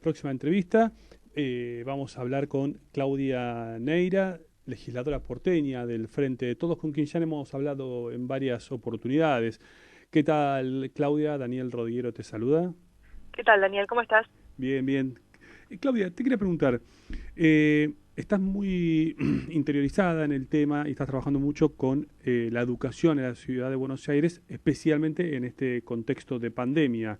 Próxima entrevista, vamos a hablar con Claudia Neira, legisladora porteña del Frente de Todos, con quien ya hemos hablado en varias oportunidades. ¿Qué tal, Claudia? Daniel Rodiguero te saluda. ¿Qué tal, Daniel? ¿Cómo estás? Bien, bien. Claudia, te quería preguntar, estás muy interiorizada en el tema y estás trabajando mucho con la educación en la ciudad de Buenos Aires, especialmente en este contexto de pandemia.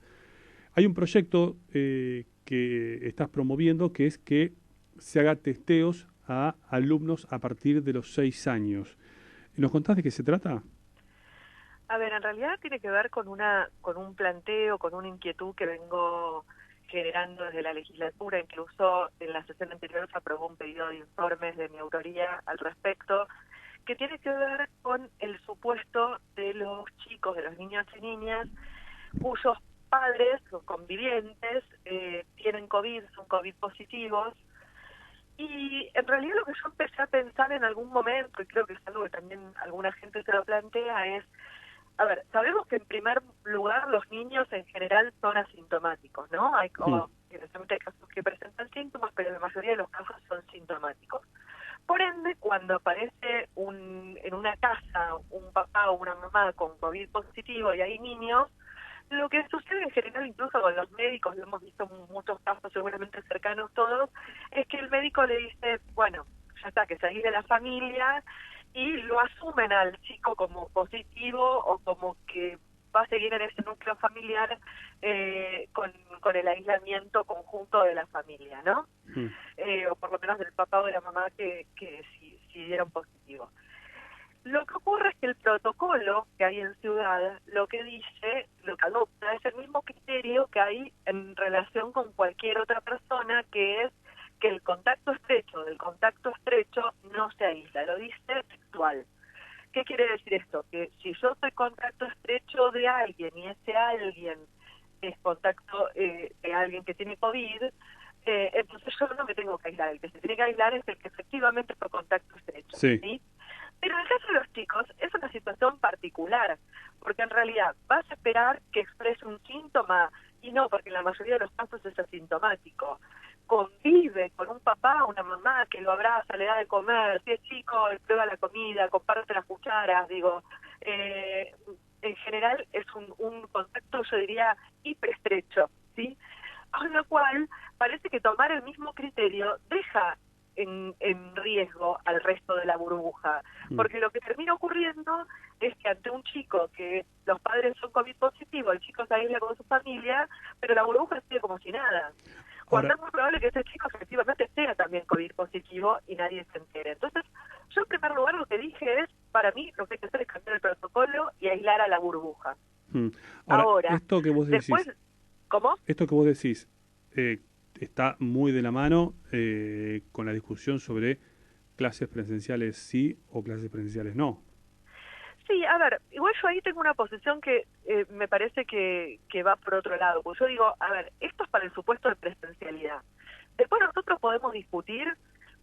Hay un proyecto que estás promoviendo que es que se haga testeos a alumnos a partir de los 6 años. ¿Nos contás de qué se trata? A ver, en realidad tiene que ver con un planteo, con una inquietud que vengo generando desde la legislatura. Incluso en la sesión anterior se aprobó un pedido de informes de mi autoría al respecto, que tiene que ver con el supuesto de los chicos, de los niños y niñas, cuyos padres o convivientes tienen COVID, son COVID positivos. Y en realidad lo que yo empecé a pensar en algún momento, y creo que es algo que también alguna gente se lo plantea, es, a ver, sabemos que en primer lugar los niños en general son asintomáticos, ¿no? Hmm. Evidentemente hay casos que presentan síntomas, pero la mayoría de los casos son sintomáticos. Por ende, cuando aparece en una casa un papá o una mamá con COVID positivo y hay niños, lo que sucede en general, incluso con los médicos, lo hemos visto en muchos casos seguramente cercanos todos, es que el médico le dice, bueno, ya está, que salís de la familia, y lo asumen al chico como positivo o como que va a seguir en ese núcleo familiar con el aislamiento conjunto de la familia, ¿no? Hmm. O por lo menos del papá o de la mamá que si dieron positivo. Lo que ocurre es que el protocolo que hay en Ciudad lo que dice, lo que adopta, es el mismo criterio que hay en relación con cualquier otra persona, que es que el contacto estrecho del contacto estrecho no se aísla, lo dice textual. ¿Qué quiere decir esto? Que si yo soy contacto estrecho de alguien y ese alguien es contacto de alguien que tiene COVID, entonces yo no me tengo que aislar. El que se tiene que aislar es el que efectivamente fue contacto estrecho, Sí. ¿sí? Pero en el caso de los chicos es una situación particular, porque en realidad vas a esperar que exprese un síntoma y no, porque en la mayoría de los casos es asintomático. Convive con un papá o una mamá que lo abraza, le da de comer, si es chico, le prueba la comida, comparte las cucharas, digo. Eh, en general es un contacto, yo diría, hiperestrecho, ¿sí? Con lo cual, parece que tomar el mismo criterio deja en riesgo al resto de la burbuja, Hmm. porque lo que termina ocurriendo es que ante un chico que los padres son COVID positivo, el chico se aísla con su familia, pero la burbuja sigue como si nada. Cuando Ahora, es muy probable que ese chico efectivamente sea también COVID positivo y nadie se entere. Entonces, yo en primer lugar lo que dije es, para mí lo que hay que hacer es cambiar el protocolo y aislar a la burbuja. hmm. Ahora, Ahora, esto que vos después, decís, ¿cómo? esto que vos decís está muy de la mano con la discusión sobre clases presenciales sí o clases presenciales no. Sí, a ver, igual yo ahí tengo una posición que me parece que va por otro lado, porque yo digo, a ver, esto es para el supuesto de presencialidad. Después nosotros podemos discutir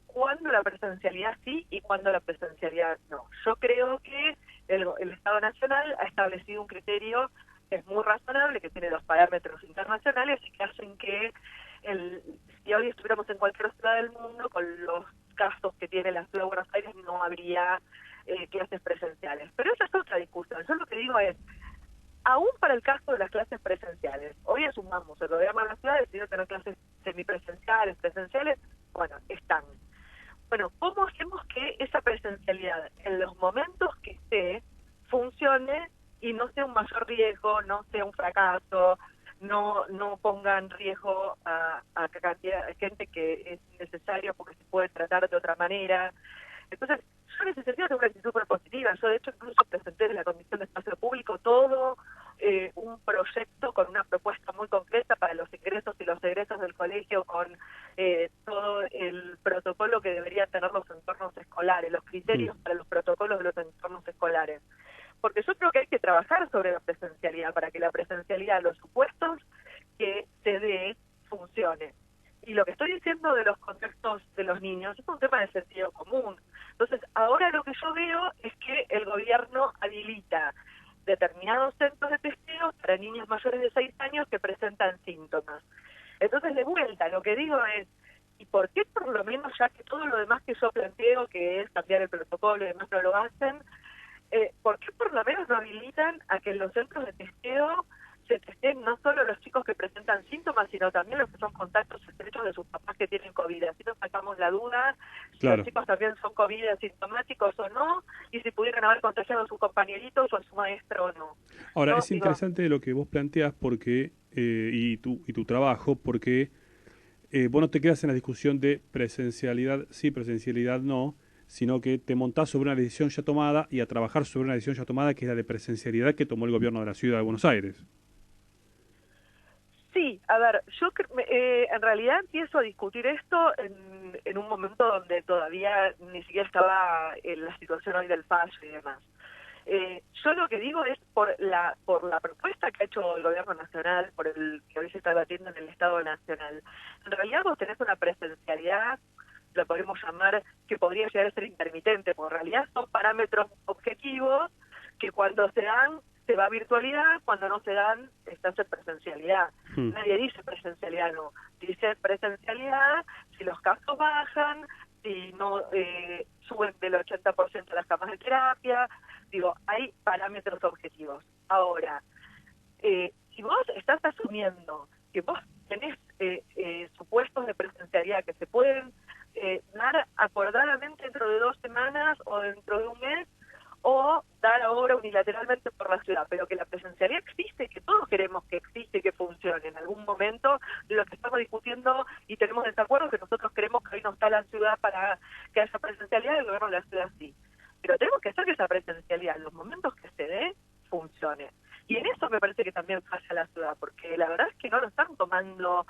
cuándo la presencialidad sí y cuándo la presencialidad no. Yo creo que el Estado Nacional ha establecido un criterio que es muy razonable, que tiene los parámetros internacionales y que hacen que si hoy estuviéramos en cualquier ciudad del mundo, con los casos que tiene la ciudad de Buenos Aires, no habría clases presenciales. Pero esa es otra discusión. Yo lo que digo es, aún para el caso de las clases presenciales, hoy asumamos, el gobierno de la ciudad decidió tener clases semipresenciales, presenciales, bueno, están. Bueno, ¿cómo hacemos que esa presencialidad en los momentos que esté funcione y no sea un mayor riesgo, no sea un fracaso, no ponga en riesgo a cantidad de gente que es necesario porque se puede tratar de otra manera? Entonces, yo en ese sentido tengo una actitud súper positiva. Yo, de hecho, incluso presenté en la Comisión de Espacio Público todo un proyecto con una propuesta muy concreta para los ingresos y los egresos del colegio, con todo el protocolo que deberían tener los entornos escolares, los Hmm. criterios para los protocolos de los entornos escolares. Porque yo creo que hay que trabajar sobre la presencialidad para que la presencialidad, los supuestos que se dé, funcione. Y lo que estoy diciendo de los contextos de los niños es un tema de sentido común. Entonces, ahora lo que yo veo es que el gobierno habilita determinados centros de testeo para niños mayores de 6 años que presentan síntomas. Entonces, de vuelta, lo que digo es, ¿y por qué por lo menos, ya que todo lo demás que yo planteo, que es cambiar el protocolo y demás, no lo hacen? ¿Por qué por lo menos no habilitan a que en los centros de testeo se testeen no solo los chicos que presentan síntomas, sino también los que son contactos estrechos de sus papás que tienen COVID? Así nos sacamos la duda si los Claro. chicos también son COVID asintomáticos o no, y si pudieran haber contagiado a sus compañeritos o a su maestro o no. Ahora, No, es digo, interesante lo que vos planteás porque, y tu trabajo, porque vos no te quedas en la discusión de presencialidad sí, presencialidad no, sino que te montás sobre una decisión ya tomada y a trabajar sobre una decisión ya tomada que es la de presencialidad que tomó el gobierno de la ciudad de Buenos Aires. sí, a ver, en realidad empiezo a discutir esto en un momento donde todavía ni siquiera estaba en la situación hoy del fallo y demás. Yo lo que digo es por la propuesta que ha hecho el gobierno nacional, por el que hoy se está debatiendo en el Estado Nacional. En realidad vos tenés una presencialidad, lo podemos llamar, que podría llegar a ser intermitente, porque en realidad son parámetros objetivos que cuando se dan se va a virtualidad, cuando no se dan estás en presencialidad. Hmm. Nadie dice presencialidad, no. Dice presencialidad si los casos bajan, si no suben del 80% las camas de terapia. Digo, hay parámetros objetivos. Ahora, si vos estás asumiendo que vos tenés supuestos de presencialidad que se pueden dar acordadamente dentro de 2 semanas o dentro de un mes, o dar ahora unilateralmente por la ciudad, pero que la presencialidad existe, que todos queremos que existe y que funcione. En algún momento lo que estamos discutiendo y tenemos desacuerdo que nosotros queremos que hoy no está la ciudad para que haya presencialidad y el gobierno de la ciudad sí. Pero tenemos que hacer que esa presencialidad, en los momentos que se dé, funcione. Y en eso me parece que también falla la ciudad, porque la verdad es que no lo están tomando,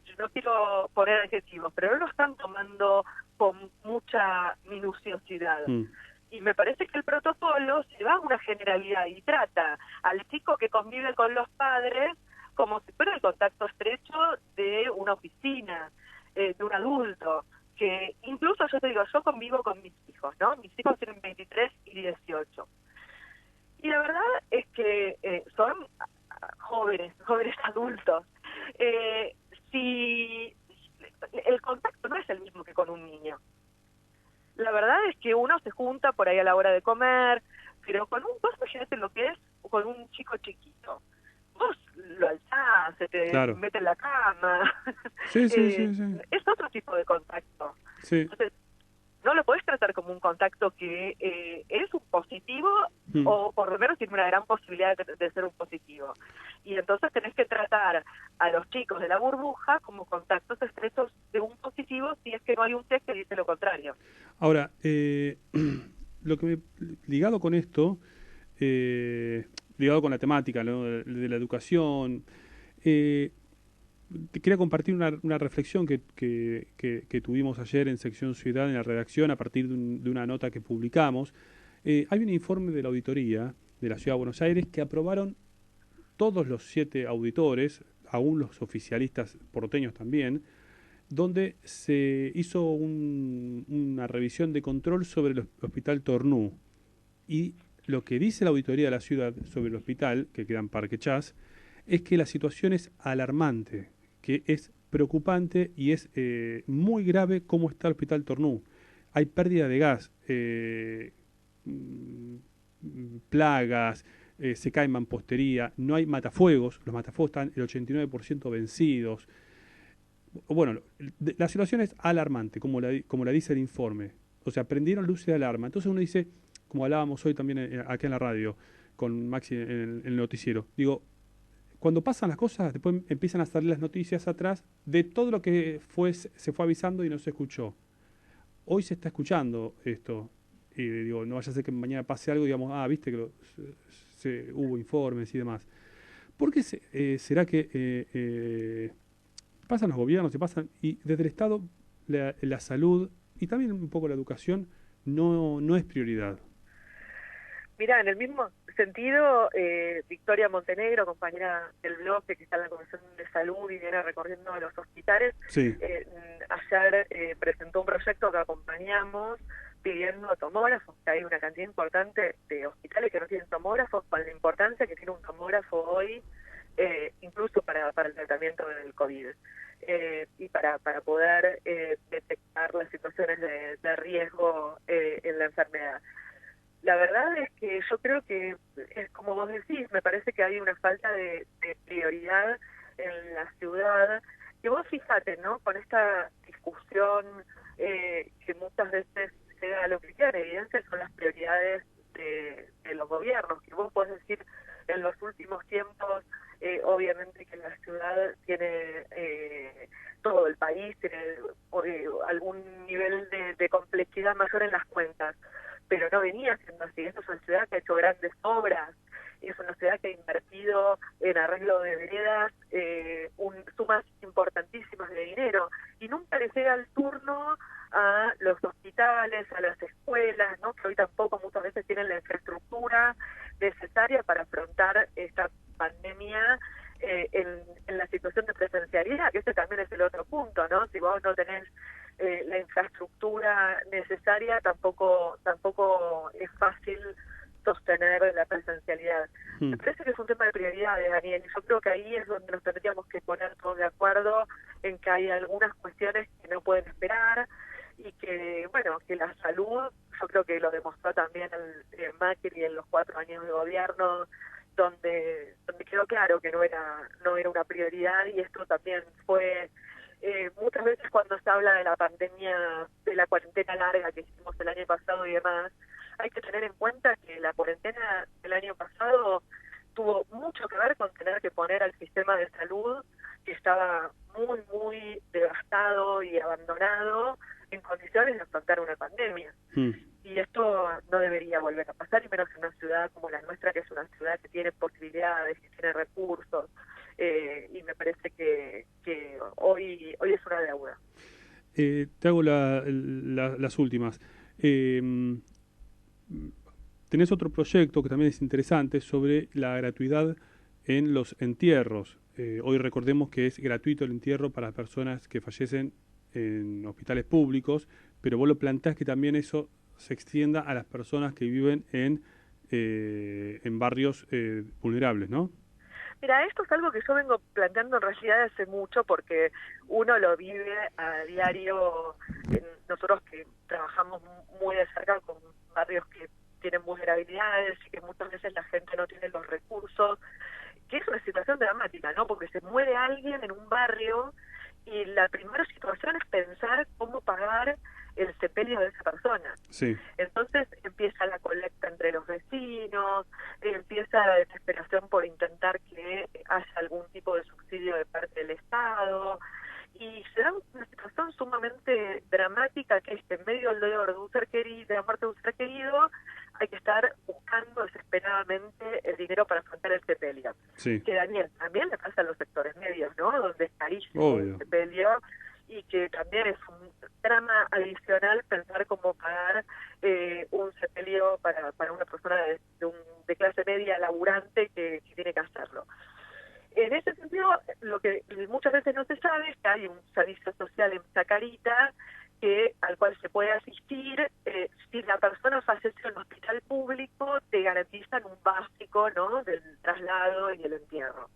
yo no quiero poner adjetivos, pero no lo están tomando con mucha minuciosidad. Hmm. Y me parece que el protocolo se va a una generalidad y trata al chico que convive con los padres como si fuera el contacto estrecho de una oficina, de un adulto, que incluso yo te digo, yo convivo con mis hijos, ¿no? Mis hijos tienen 23 y 18. Y la verdad es que son jóvenes adultos. Si el contacto no es el mismo que con un niño. La verdad es que uno se junta por ahí a la hora de comer, pero vos imagínate lo que es con un chico chiquito. Vos lo alzás, se te Claro. mete en la cama. Sí, sí, sí, sí. Es otro tipo de contacto. Sí. Entonces, no lo podés tratar como un contacto que es un positivo Hmm. o por lo menos tiene una gran posibilidad de ser un positivo. Y entonces tenés que tratar a los chicos de la burbuja como contactos estrechos de un positivo si es que no hay un test que dice lo contrario. Ahora, lo que ligado con esto, ligado con la temática, ¿no?, de la educación, te quería compartir una reflexión que tuvimos ayer en Sección Ciudad, en la redacción, a partir de una nota que publicamos. Hay un informe de la auditoría de la Ciudad de Buenos Aires que aprobaron todos los 7 auditores, aún los oficialistas porteños también, donde se hizo una revisión de control sobre el Hospital Tornú. Y lo que dice la auditoría de la ciudad sobre el hospital, que queda en Parque Chas, es que la situación es alarmante, que es preocupante y es muy grave cómo está el Hospital Tornú. Hay pérdida de gas, plagas, se cae en mampostería, no hay matafuegos, los matafuegos están el 89% vencidos. Bueno, la situación es alarmante, como la dice el informe. O sea, prendieron luces de alarma. Entonces uno dice, como hablábamos hoy también acá en la radio, con Maxi en el noticiero, digo, cuando pasan las cosas, después empiezan a salir las noticias atrás de todo lo que se fue avisando y no se escuchó. Hoy se está escuchando esto. Y digo, no vaya a ser que mañana pase algo y digamos, viste que hubo informes y demás. ¿Por qué será que pasan los gobiernos y desde el Estado la salud y también un poco la educación no es prioridad? Mira, en el mismo sentido, Victoria Montenegro, compañera del bloque que está en la Comisión de Salud y viene recorriendo los hospitales, Sí. ayer presentó un proyecto que acompañamos pidiendo tomógrafos, que hay una cantidad importante de hospitales que no tienen tomógrafos, con la importancia que tiene un tomógrafo hoy incluso para el tratamiento del COVID. Y para poder detectar las situaciones de riesgo en la enfermedad. La verdad es que yo creo que, es como vos decís, me parece que hay una falta de prioridad en la ciudad, que vos fíjate, ¿no? Con esta discusión que muchas veces llega a lo que queda en evidencia son las prioridades de los gobiernos, que vos podés decir en los últimos tiempos, obviamente que la ciudad tiene, todo el país tiene algún nivel de complejidad mayor en las cuentas, pero no venía siendo así. Esta es una ciudad que ha hecho grandes obras, es una ciudad que ha invertido en arreglo de veredas sumas importantísimas de dinero, y nunca le llega el turno a los hospitales, a las escuelas, ¿no? Que hoy tampoco muchas veces tienen la infraestructura necesaria para afrontar esta pandemia en la situación de presencialidad, que ese también es el otro punto, ¿no? Si vos no tenés la infraestructura necesaria, tampoco es fácil sostener la presencialidad. Me parece que es un tema de prioridades, Daniel, y yo creo que ahí es donde nos tendríamos que poner todos de acuerdo en que hay algunas cuestiones que no pueden esperar, y que, bueno, que la salud, yo creo que lo demostró también el Macri en los 4 años de gobierno, donde quedó claro que no era una prioridad, y esto también fue muchas veces cuando se habla de la pandemia, de la cuarentena larga que hicimos el año pasado y demás, hay que tener en cuenta que la cuarentena del año pasado tuvo mucho que ver con tener que poner al sistema de salud, que estaba muy devastado y abandonado, en condiciones de afrontar una pandemia. Y esto no debería volver a pasar, y menos en una ciudad como la nuestra, que es una ciudad que tiene posibilidades, que tiene recursos, y me parece que hoy es una deuda. Te hago las últimas. Tenés otro proyecto que también es interesante sobre la gratuidad en los entierros. Hoy recordemos que es gratuito el entierro para personas que fallecen en hospitales públicos, pero vos lo planteás que también eso se extienda a las personas que viven en barrios vulnerables, ¿no? Mira, esto es algo que yo vengo planteando en realidad hace mucho, porque uno lo vive a diario, nosotros que trabajamos muy de cerca con barrios que tienen vulnerabilidades y que muchas veces la gente no tiene los recursos, que es una situación dramática, ¿no? Porque se muere alguien en un barrio y la primera situación es pensar cómo pagar el sepelio de esa persona. Sí. Entonces empieza la colecta entre los vecinos, empieza la desesperación por intentar que haya algún tipo de subsidio de parte del Estado, y se da una situación sumamente dramática, que es que en medio del dolor de un ser querido, de la muerte de un ser querido, hay que estar buscando desesperadamente el dinero para afrontar el sepelio. Sí. Que, Daniel, también le pasa a los sectores medios, ¿no? Donde es carísimo el sepelio, y que también es un drama adicional pensar cómo pagar un sepelio para una persona de clase media laburante que tiene que hacerlo. En ese sentido, lo que muchas veces no se sabe es que hay un servicio social en Chacarita al cual se puede asistir. Si la persona fallece en un hospital público, te garantizan un básico, ¿no?, del traslado y el entierro.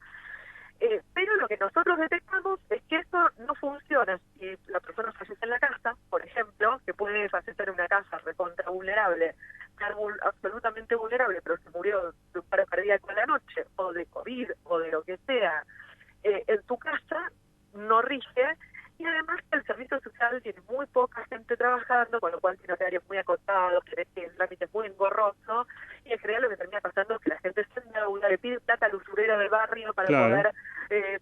Pero lo que nosotros detectamos es que eso no funciona si la persona fallece en la casa, por ejemplo, que puede fallecer en una casa recontra vulnerable, absolutamente vulnerable, pero se murió de un paro cardíaco en la noche, o de COVID, o de lo que sea, en tu casa no rige, y además el servicio social tiene muy poca gente trabajando, con lo cual tiene horarios muy acotados, que el trámite es muy engorroso, y en general lo que termina pasando es que la gente se endeuda, le pide plata al usurero del barrio para poder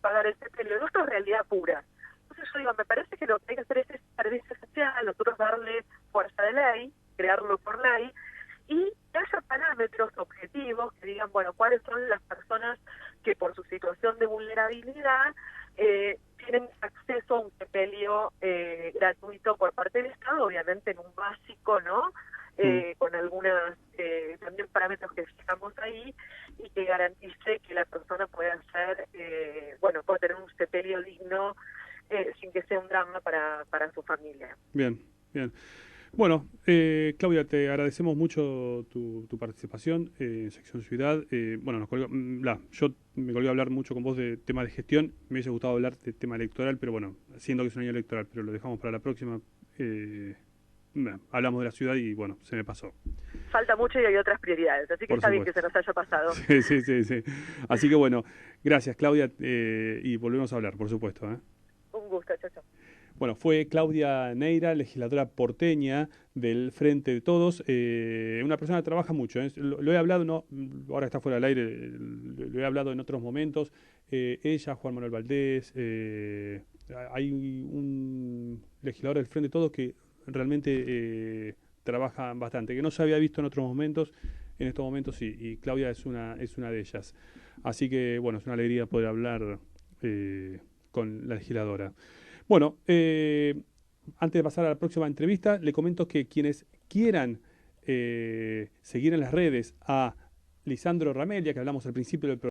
pagar el sepelio. Esto es realidad pura. Entonces yo digo, me parece que lo que hay que hacer es ese servicio social, nosotros darle fuerza de ley, crearlo por ley, y que haya parámetros objetivos que digan, bueno, cuáles son las personas que por su situación de vulnerabilidad tienen acceso a un sepelio gratuito por parte del Estado, obviamente en un básico, ¿no? Con algunas también parámetros que fijamos ahí, y que garantice que la persona pueda ser, pueda tener un sepelio digno sin que sea un drama para su familia. Bien, bien. Bueno, Claudia, te agradecemos mucho tu participación en Sección Ciudad. Bueno, yo me colgué a hablar mucho con vos de tema de gestión. Me hubiese gustado hablar de tema electoral, pero bueno, siendo que es un año electoral, pero lo dejamos para la próxima. Hablamos de la ciudad y bueno, se me pasó. Falta mucho y hay otras prioridades, así que Por está bien que supuesto. se nos haya pasado. Sí, sí, sí, sí. Así que bueno, gracias Claudia y volvemos a hablar, por supuesto. Un gusto, chao, chao. Bueno, fue Claudia Neira, legisladora porteña del Frente de Todos, una persona que trabaja mucho. Lo he hablado, no, ahora está fuera del aire, lo he hablado en otros momentos. Ella, Juan Manuel Valdés, hay un legislador del Frente de Todos que realmente trabaja bastante, que no se había visto en otros momentos, en estos momentos sí, y Claudia es una de ellas. Así que, bueno, es una alegría poder hablar con la legisladora. Bueno, antes de pasar a la próxima entrevista, le comento que quienes quieran seguir en las redes a Lisandro Ramelia, que hablamos al principio del programa,